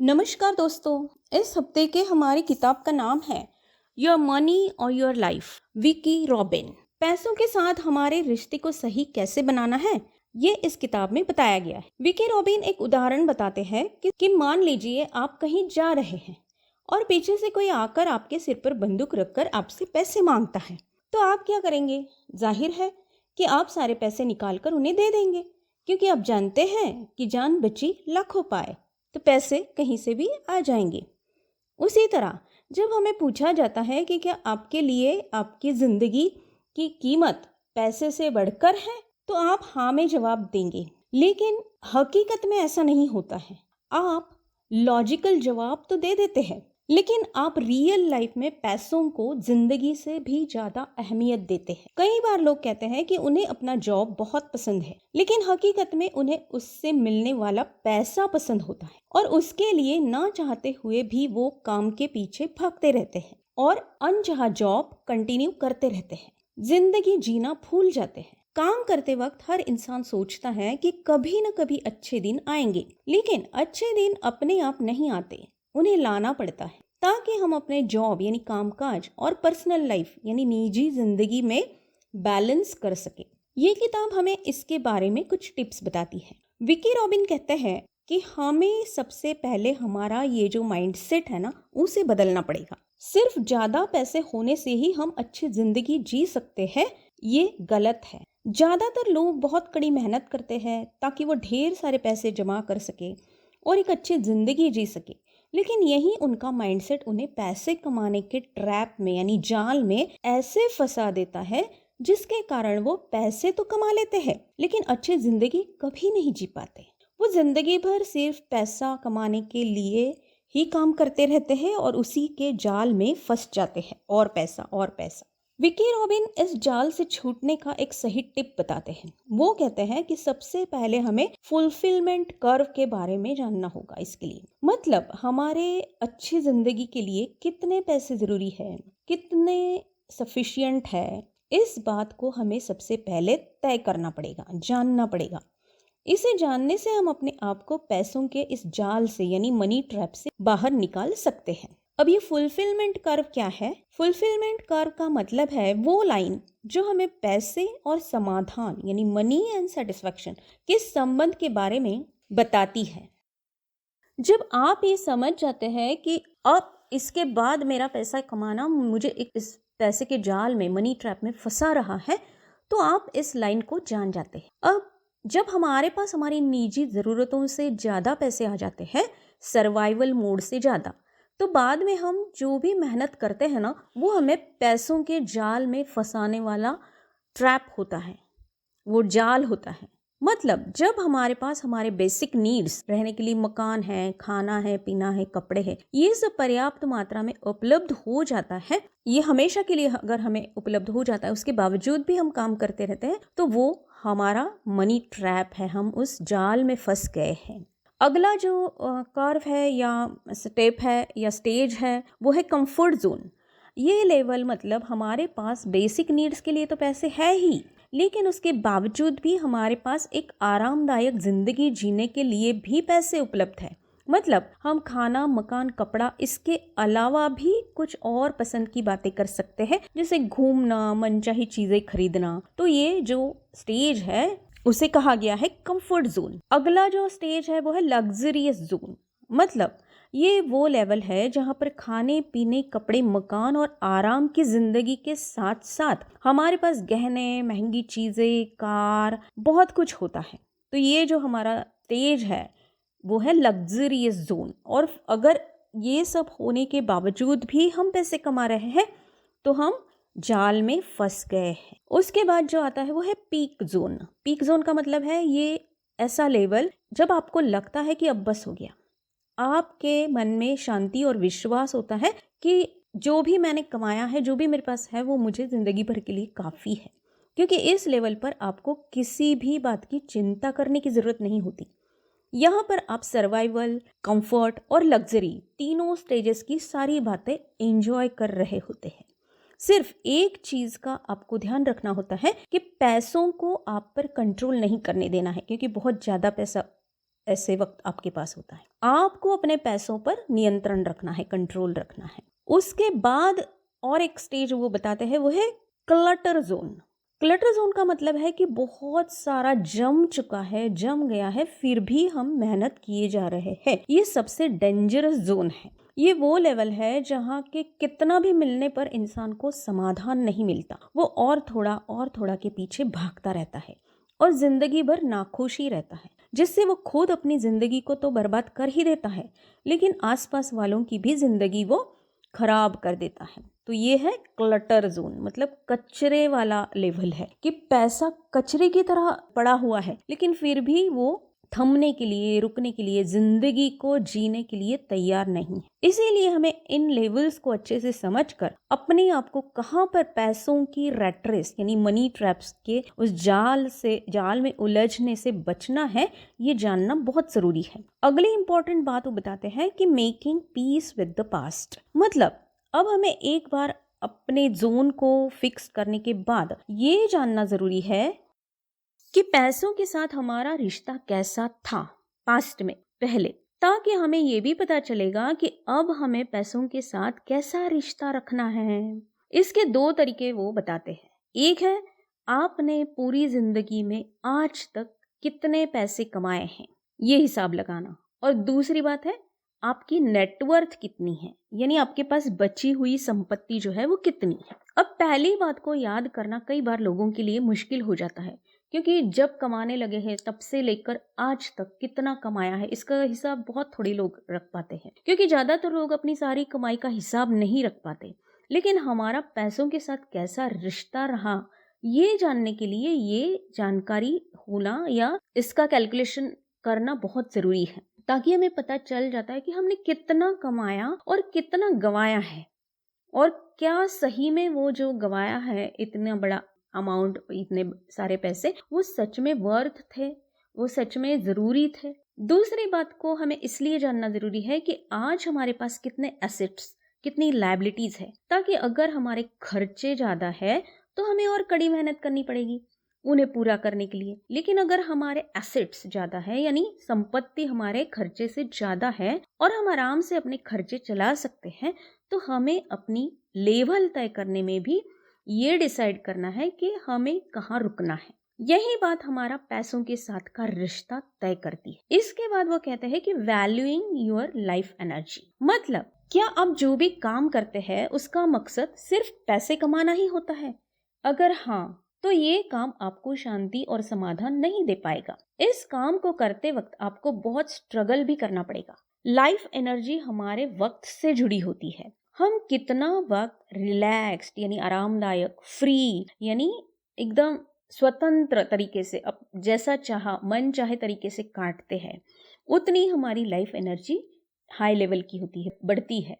नमस्कार दोस्तों। इस हफ्ते के हमारी किताब का नाम है योर मनी और योर लाइफ, विकी रॉबिन। पैसों के साथ हमारे रिश्ते को सही कैसे बनाना है, ये इस किताब में बताया गया है। विकी रॉबिन एक उदाहरण बताते हैं कि मान लीजिए आप कहीं जा रहे हैं और पीछे से कोई आकर आपके सिर पर बंदूक रखकर आपसे पैसे मांगता है, तो आप क्या करेंगे? जाहिर है कि आप सारे पैसे निकाल कर उन्हें दे देंगे, क्योंकि आप जानते हैं कि जान बची लाखों पाए, तो पैसे कहीं से भी आ जाएंगे। उसी तरह जब हमें पूछा जाता है कि क्या आपके लिए आपकी ज़िंदगी की कीमत पैसे से बढ़कर है, तो आप हाँ में जवाब देंगे। लेकिन हकीकत में ऐसा नहीं होता है। आप लॉजिकल जवाब तो दे देते हैं, लेकिन आप रियल लाइफ में पैसों को जिंदगी से भी ज्यादा अहमियत देते हैं। कई बार लोग कहते हैं कि उन्हें अपना जॉब बहुत पसंद है, लेकिन हकीकत में उन्हें उससे मिलने वाला पैसा पसंद होता है और उसके लिए ना चाहते हुए भी वो काम के पीछे भागते रहते हैं और अनचाहा जॉब कंटिन्यू करते रहते हैं। जिंदगी जीना भूल जाते हैं। काम करते वक्त हर इंसान सोचता है कि कभी न कभी अच्छे दिन आएंगे, लेकिन अच्छे दिन अपने आप नहीं आते, उन्हें लाना पड़ता है ताकि हम अपने जॉब यानी कामकाज और पर्सनल लाइफ यानी निजी जिंदगी में बैलेंस कर सके। ये किताब हमें इसके बारे में कुछ टिप्स बताती है। विकी रॉबिन कहते हैं कि हमें सबसे पहले हमारा ये जो माइंडसेट है ना, उसे बदलना पड़ेगा। सिर्फ ज्यादा पैसे होने से ही हम अच्छी जिंदगी जी सकते हैं, ये गलत है। ज्यादातर लोग बहुत कड़ी मेहनत करते हैं ताकि वो ढेर सारे पैसे जमा कर सके और एक अच्छी जिंदगी जी सके, लेकिन यही उनका माइंडसेट उन्हें पैसे कमाने के ट्रैप में यानी जाल में ऐसे फंसा देता है, जिसके कारण वो पैसे तो कमा लेते हैं लेकिन अच्छी जिंदगी कभी नहीं जी पाते। वो जिंदगी भर सिर्फ पैसा कमाने के लिए ही काम करते रहते हैं और उसी के जाल में फंस जाते हैं, और पैसा और पैसा। विकी रॉबिन इस जाल से छूटने का एक सही टिप बताते हैं। वो कहते हैं कि सबसे पहले हमें फुलफिलमेंट कर्व के बारे में जानना होगा। इसके लिए मतलब हमारे अच्छी जिंदगी के लिए कितने पैसे जरूरी है, कितने सफिशिएंट है, इस बात को हमें सबसे पहले तय करना पड़ेगा, जानना पड़ेगा। इसे जानने से हम अपने आप को पैसों के इस जाल से यानी मनी ट्रैप से बाहर निकाल सकते हैं। अब ये फुलफिलमेंट कर्व क्या है? फुलफिलमेंट कर्व का मतलब है वो लाइन जो हमें पैसे और समाधान यानी मनी एंड सेटिस्फैक्शन के संबंध के बारे में बताती है। जब आप ये समझ जाते हैं कि अब इसके बाद मेरा पैसा कमाना मुझे इस पैसे के जाल में मनी ट्रैप में फंसा रहा है, तो आप इस लाइन को जान जाते हैं। अब जब हमारे पास हमारी निजी ज़रूरतों से ज़्यादा पैसे आ जाते हैं, सर्वाइवल मोड से ज़्यादा, तो बाद में हम जो भी मेहनत करते हैं ना, वो हमें पैसों के जाल में फंसाने वाला ट्रैप होता है, वो जाल होता है। मतलब जब हमारे पास हमारे बेसिक नीड्स, रहने के लिए मकान है, खाना है, पीना है, कपड़े हैं, ये सब पर्याप्त मात्रा में उपलब्ध हो जाता है, ये हमेशा के लिए अगर हमें उपलब्ध हो जाता है, उसके बावजूद भी हम काम करते रहते हैं, तो वो हमारा मनी ट्रैप है, हम उस जाल में फंस गए हैं। अगला जो कर्व है या स्टेप है या स्टेज है, वो है कंफर्ट जोन। ये लेवल मतलब हमारे पास बेसिक नीड्स के लिए तो पैसे है ही, लेकिन उसके बावजूद भी हमारे पास एक आरामदायक जिंदगी जीने के लिए भी पैसे उपलब्ध है। मतलब हम खाना, मकान, कपड़ा, इसके अलावा भी कुछ और पसंद की बातें कर सकते हैं, जैसे घूमना, मनचाही चीजें खरीदना। तो ये जो स्टेज है उसे कहा गया है कंफर्ट जोन। अगला जो स्टेज है वो है लग्जरियस जोन। मतलब ये वो लेवल है जहाँ पर खाने, पीने, कपड़े, मकान और आराम की जिंदगी के साथ साथ हमारे पास गहने, महंगी चीजें, कार, बहुत कुछ होता है। तो ये जो हमारा स्टेज है वो है लग्जरियस जोन। और अगर ये सब होने के बावजूद भी हम पैसे कमा रहे हैं, तो हम जाल में फंस गए हैं। उसके बाद जो आता है वो है पीक जोन। पीक जोन का मतलब है ये ऐसा लेवल जब आपको लगता है कि अब बस हो गया, आपके मन में शांति और विश्वास होता है कि जो भी मैंने कमाया है, जो भी मेरे पास है, वो मुझे जिंदगी भर के लिए काफ़ी है। क्योंकि इस लेवल पर आपको किसी भी बात की चिंता करने की ज़रूरत नहीं होती। यहाँ पर आप सर्वाइवल, कंफर्ट और लग्जरी तीनों स्टेजेस की सारी बातें एंजॉय कर रहे होते हैं। सिर्फ एक चीज़ का आपको ध्यान रखना होता है कि पैसों को आप पर कंट्रोल नहीं करने देना है, क्योंकि बहुत ज़्यादा पैसा ऐसे वक्त आपके पास होता है। आपको अपने पैसों पर नियंत्रण रखना है, कंट्रोल रखना है। उसके बाद और एक स्टेज वो बताते हैं, वो है क्लटर जोन। क्लटर जोन का मतलब है कि बहुत सारा जम चुका है, जम गया है, फिर भी हम मेहनत किए जा रहे हैं। ये सबसे डेंजरस जोन है। ये वो लेवल है जहाँ के कितना भी मिलने पर इंसान को समाधान नहीं मिलता। वो और थोड़ा के पीछे भागता रहता है और जिंदगी भर नाखुश ही रहता है, जिससे वो खुद अपनी जिंदगी को तो बर्बाद कर ही देता है, लेकिन आसपास वालों की भी जिंदगी वो खराब कर देता है। तो ये है क्लटर जोन, मतलब कचरे वाला लेवल है कि पैसा कचरे की तरह पड़ा हुआ है, लेकिन फिर भी वो थमने के लिए, रुकने के लिए, जिंदगी को जीने के लिए तैयार नहीं है। इसीलिए हमें इन लेवल्स को अच्छे से समझकर अपने आप को कहाँ पर पैसों की रैट रेस यानी मनी ट्रैप्स के उस जाल में उलझने से बचना है, ये जानना बहुत जरूरी है। अगली इंपॉर्टेंट बात वो बताते हैं कि making peace with the past. मतलब अब हमें एक बार अपने जोन को फिक्स करने के बाद ये जानना जरूरी है कि पैसों के साथ हमारा रिश्ता कैसा था पास्ट में पहले, ताकि हमें ये भी पता चलेगा कि अब हमें पैसों के साथ कैसा रिश्ता रखना है। इसके दो तरीके वो बताते हैं। एक है आपने पूरी जिंदगी में आज तक कितने पैसे कमाए हैं, ये हिसाब लगाना। और दूसरी बात है आपकी नेटवर्थ कितनी है, यानी आपके पास बची हुई संपत्ति जो है वो कितनी है। अब पहली बात को याद करना कई बार लोगों के लिए मुश्किल हो जाता है, क्योंकि जब कमाने लगे हैं तब से लेकर आज तक कितना कमाया है इसका हिसाब बहुत थोड़े लोग रख पाते हैं, क्योंकि ज्यादातर लोग अपनी सारी कमाई का हिसाब नहीं रख पाते। लेकिन हमारा पैसों के साथ कैसा रिश्ता रहा, ये जानने के लिए ये जानकारी होना या इसका कैलकुलेशन करना बहुत जरूरी है, ताकि हमें पता चल जाता है कि हमने कितना कमाया और कितना गंवाया है, और क्या सही में वो जो गंवाया है इतना बड़ा अमाउंट, इतने सारे पैसे, वो सच में वर्थ थे, वो सच में जरूरी थे। दूसरी बात को हमें इसलिए जानना जरूरी है कि आज हमारे पास कितने एसेट्स, कितनी लायबिलिटीज है, ताकि अगर हमारे खर्चे ज्यादा है तो हमें और कड़ी मेहनत करनी पड़ेगी उन्हें पूरा करने के लिए। लेकिन अगर हमारे एसेट्स ज्यादा है, यानी संपत्ति हमारे खर्चे से ज्यादा है और हम आराम से अपने खर्चे चला सकते हैं, तो हमें अपनी लेवल तय करने में भी ये डिसाइड करना है कि हमें कहाँ रुकना है। यही बात हमारा पैसों के साथ का रिश्ता तय करती है। इसके बाद वो कहते हैं कि वैल्यूइंग योर लाइफ एनर्जी। मतलब क्या आप जो भी काम करते हैं उसका मकसद सिर्फ पैसे कमाना ही होता है? अगर हाँ, तो ये काम आपको शांति और समाधान नहीं दे पाएगा। इस काम को करते वक्त आपको बहुत स्ट्रगल भी करना पड़ेगा। लाइफ एनर्जी हमारे वक्त से जुड़ी होती है। हम कितना वक्त रिलैक्स्ड यानी आरामदायक, फ्री यानी एकदम स्वतंत्र तरीके से अब जैसा चाहा मन चाहे तरीके से काटते हैं, उतनी हमारी लाइफ एनर्जी हाई लेवल की होती है, बढ़ती है।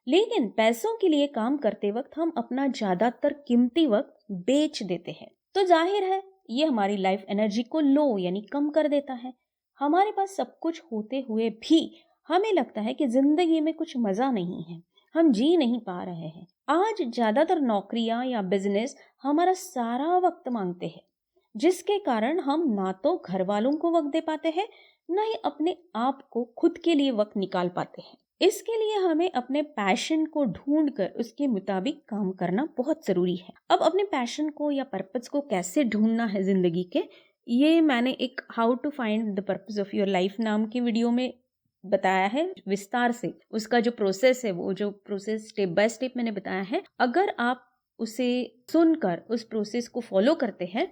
लेकिन पैसों के लिए काम करते वक्त हम अपना ज्यादातर कीमती वक्त बेच देते हैं, तो जाहिर है ये हमारी लाइफ एनर्जी को लो यानी कम कर देता है। हमारे पास सब कुछ होते हुए भी हमें लगता है कि जिंदगी में कुछ मजा नहीं है, हम जी नहीं पा रहे हैं। आज ज्यादातर नौकरियां या बिजनेस हमारा सारा वक्त मांगते हैं, जिसके कारण हम ना तो घर वालों को वक्त दे पाते हैं, ना ही अपने आप को खुद के लिए वक्त निकाल पाते हैं। इसके लिए हमें अपने पैशन को ढूंढकर उसके मुताबिक काम करना बहुत जरूरी है। अब अपने पैशन को या पर्पस को कैसे ढूंढना है जिंदगी के, ये मैंने एक how to find the purpose of your life नाम की वीडियो में बताया है विस्तार से। उसका जो प्रोसेस है, वो जो प्रोसेस स्टेप बाय स्टेप मैंने बताया है, अगर आप उसे सुनकर उस प्रोसेस को फॉलो करते हैं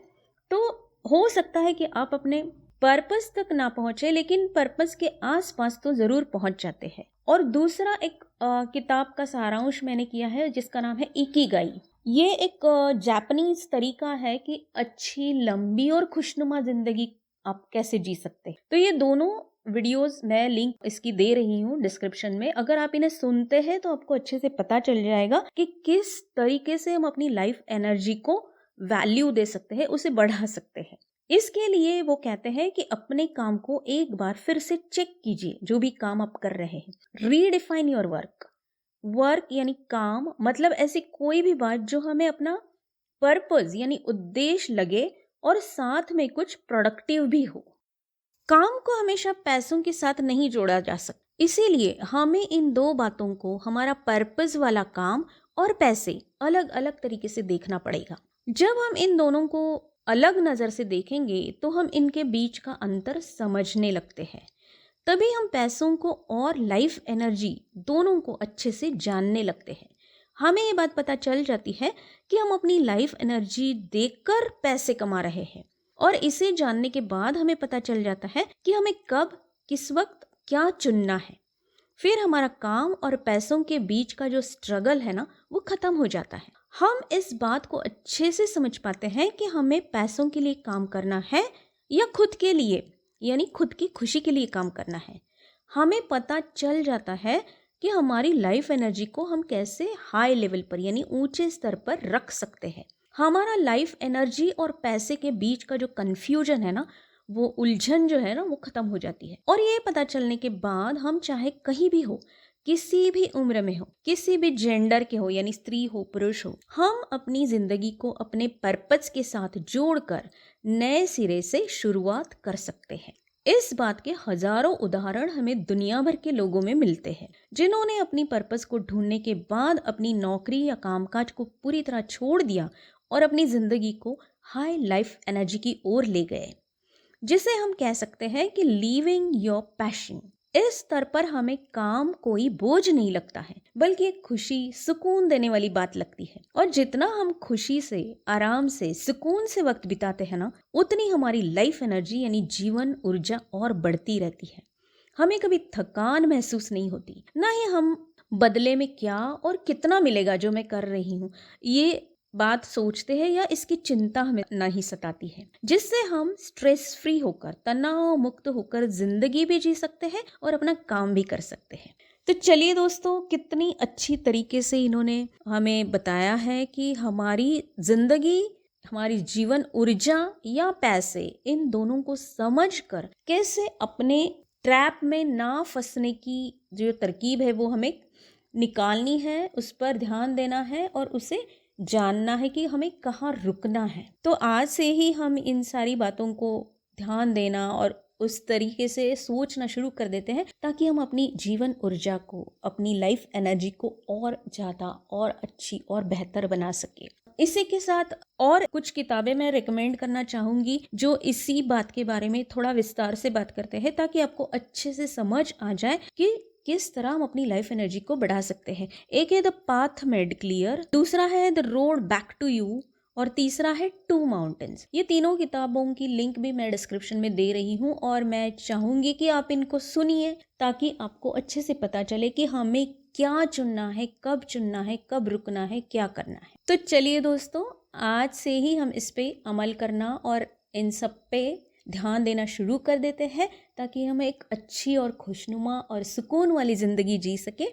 तो हो सकता है कि आप अपने पर्पस तक ना पहुंचे, लेकिन पर्पस के आसपास तो जरूर पहुंच जाते हैं। और दूसरा एक किताब का सारांश मैंने किया है जिसका नाम है इकिगाई। ये एक जापानीज तरीका है कि अच्छी, लंबी और खुशनुमा जिंदगी आप कैसे जी सकते हैं। तो ये दोनों वीडियोस मैं लिंक इसकी दे रही हूँ डिस्क्रिप्शन में। अगर आप इन्हें सुनते हैं तो आपको अच्छे से पता चल जाएगा कि किस तरीके से हम अपनी लाइफ एनर्जी को वैल्यू दे सकते हैं, उसे बढ़ा सकते हैं। इसके लिए वो कहते हैं कि अपने काम को एक बार फिर से चेक कीजिए, जो भी काम आप कर रहे हैं। Redefine your work. वर्क यानी काम, मतलब ऐसी कोई भी बात जो हमें अपना पर्पस यानी उद्देश्य लगे और साथ में कुछ प्रोडक्टिव भी हो। काम को हमेशा पैसों के साथ नहीं जोड़ा जा सकता, इसीलिए हमें इन दो बातों को, हमारा पर्पस वाला काम और पैसे, अलग अलग तरीके से देखना पड़ेगा। जब हम इन दोनों को अलग नज़र से देखेंगे तो हम इनके बीच का अंतर समझने लगते हैं। तभी हम पैसों को और लाइफ एनर्जी दोनों को अच्छे से जानने लगते हैं। हमें ये बात पता चल जाती है कि हम अपनी लाइफ एनर्जी देकर पैसे कमा रहे हैं, और इसे जानने के बाद हमें पता चल जाता है कि हमें कब, किस वक्त क्या चुनना है। फिर हमारा काम और पैसों के बीच का जो स्ट्रगल है ना, वो खत्म हो जाता है। हम इस बात को अच्छे से समझ पाते हैं कि हमें पैसों के लिए काम करना है या खुद के लिए, यानी खुद की खुशी के लिए काम करना है। हमें पता चल जाता है कि हमारी लाइफ एनर्जी को हम कैसे हाई लेवल पर, यानी ऊंचे स्तर पर रख सकते हैं। हमारा लाइफ एनर्जी और पैसे के बीच का जो कन्फ्यूजन है ना, वो उलझन जो है ना, वो खत्म हो जाती है। और ये पता चलने के बाद हम चाहे कहीं भी हो, किसी भी उम्र में हो, किसी भी जेंडर के हो, यानी स्त्री हो पुरुष हो, हम अपनी जिंदगी को अपने पर्पस के साथ जोड़कर नए सिरे से शुरुआत कर सकते हैं। इस बात के हजारों उदाहरण हमें दुनिया भर के लोगों में मिलते हैं, जिन्होंने अपनी पर्पस को ढूंढने के बाद अपनी नौकरी या कामकाज को पूरी तरह छोड़ दिया और अपनी जिंदगी को हाई लाइफ एनर्जी की ओर ले गए, जिसे हम कह सकते हैं कि लीविंग योर पैशन। इस स्तर पर हमें काम कोई बोझ नहीं लगता है, बल्कि एक खुशी, सुकून देने वाली बात लगती है। और जितना हम खुशी से, आराम से, सुकून से वक्त बिताते हैं ना, उतनी हमारी लाइफ एनर्जी यानी जीवन ऊर्जा और बढ़ती रहती है। हमें कभी थकान महसूस नहीं होती, ना ही हम बदले में क्या और कितना मिलेगा जो मैं कर रही हूँ, ये बात सोचते हैं या इसकी चिंता हमें ना ही सताती है, जिससे हम स्ट्रेस फ्री होकर, तनाव मुक्त होकर जिंदगी भी जी सकते हैं और अपना काम भी कर सकते हैं। तो चलिए दोस्तों, कितनी अच्छी तरीके से इन्होंने हमें बताया है कि हमारी जिंदगी, हमारी जीवन ऊर्जा या पैसे, इन दोनों को समझकर कैसे अपने ट्रैप में ना फंसने की जो तरकीब है वो हमें निकालनी है, उस पर ध्यान देना है और उसे जानना है कि हमें कहाँ रुकना है। तो आज से ही हम इन सारी बातों को ध्यान देना और उस तरीके से सोचना शुरू कर देते हैं, ताकि हम अपनी जीवन ऊर्जा को, अपनी लाइफ एनर्जी को और ज़्यादा और अच्छी और बेहतर बना सके। इसी के साथ और कुछ किताबें मैं रिकमेंड करना चाहूँगी जो इसी बात के बारे में थोड़ा विस्तार से बात करते हैं, ताकि आपको अच्छे से समझ आ जाए कि किस तरह हम अपनी लाइफ एनर्जी को बढ़ा सकते हैं। एक है द पाथ मेड क्लियर, दूसरा है the road back to you, और तीसरा है टू माउंटेन्स। ये तीनों किताबों की लिंक भी मैं डिस्क्रिप्शन में दे रही हूँ, और मैं चाहूँगी कि आप इनको सुनिए, ताकि आपको अच्छे से पता चले कि हमें क्या चुनना है, कब चुनना है, कब रुकना है, क्या करना है। तो चलिए दोस्तों, आज से ही हम इस पे अमल करना और इन सब पे ध्यान देना शुरू कर देते हैं, ताकि हम एक अच्छी और खुशनुमा और सुकून वाली ज़िंदगी जी सके।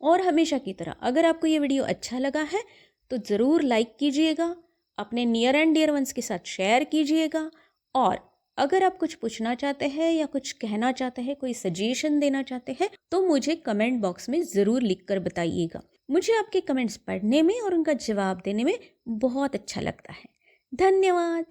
और हमेशा की तरह, अगर आपको ये वीडियो अच्छा लगा है तो ज़रूर लाइक कीजिएगा, अपने नियर एंड डियर वंस के साथ शेयर कीजिएगा, और अगर आप कुछ पूछना चाहते हैं या कुछ कहना चाहते हैं, कोई सजेशन देना चाहते हैं, तो मुझे कमेंट बॉक्स में ज़रूर लिख कर बताइएगा। मुझे आपके कमेंट्स पढ़ने में और उनका जवाब देने में बहुत अच्छा लगता है। धन्यवाद।